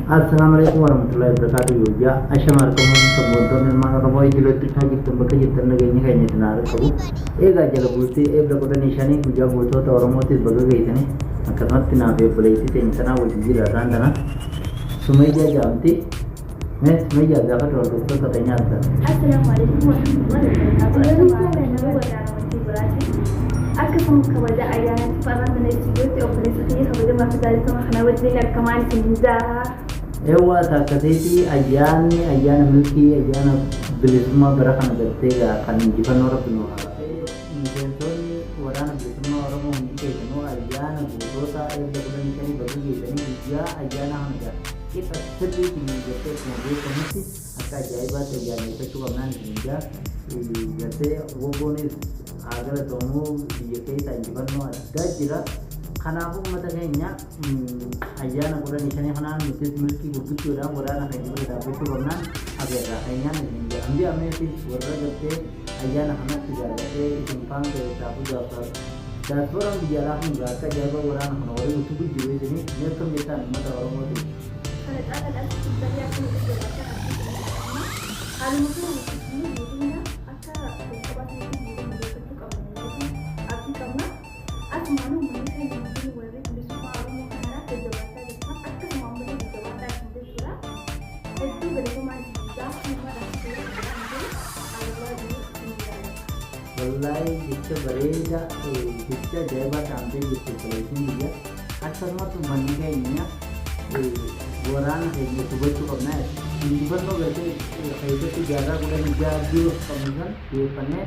Assalamualaikum warahmatullahi wabarakatuh. Ya, assalamualaikum warahmatullahi wabarakatuh. Jilo tuh gitu bakal jitan lagi kayaknya tenar kabu. Gajah buti, berapa nishani puja buto atau orang motif bagai gitu nih. Karena tina be boleh itu tentang awal jira randana. Sumeja jamti, sumeja jaga terlalu tuh katanya ada. Assalamualaikum warahmatullahi wabarakatuh. Akka sun kabaja ayana faran da nake yote operation sai kabaja ma ta dalil sama kana wajin lar kaman tinza Ewa takateti ayana milki ayana bilisma berakan bertega kan jiban orang punya intention warana bilisma orang mau nikah itu ayana budota bukan nikah bagi ini dia ayana hanga kita sedih ini jatuh kemudian komisi akan jaiba ayana itu cuma nanti dia जैसे वो बोने अगर दोनों ये कई तंजीबन no ada jira खाना को मतलब है न्या आया ना पूरा निशाने खाना मुझे मिल्की बुद्धि चुरा पूरा ना कहीं पर डाबे तो बनना अब ये रहा है न्या नहीं हम भी हमें फिर वर्रा करते आया ना हमें फिर जाते इंसान के डाबू जाता दासवर हम बियाला हम जाता जाएगा पूरा ना हम और उस भी जुए जनी ये तो मेरा मतलब और वो तो Wallahi kita bereja kita jawab sampai di solusi dia asal matu maniga ini orang ini subuh itu करना है जीवन में वैसे ऐसे तो ज़्यादा गुना निजा भी कमीशन ये पन्ने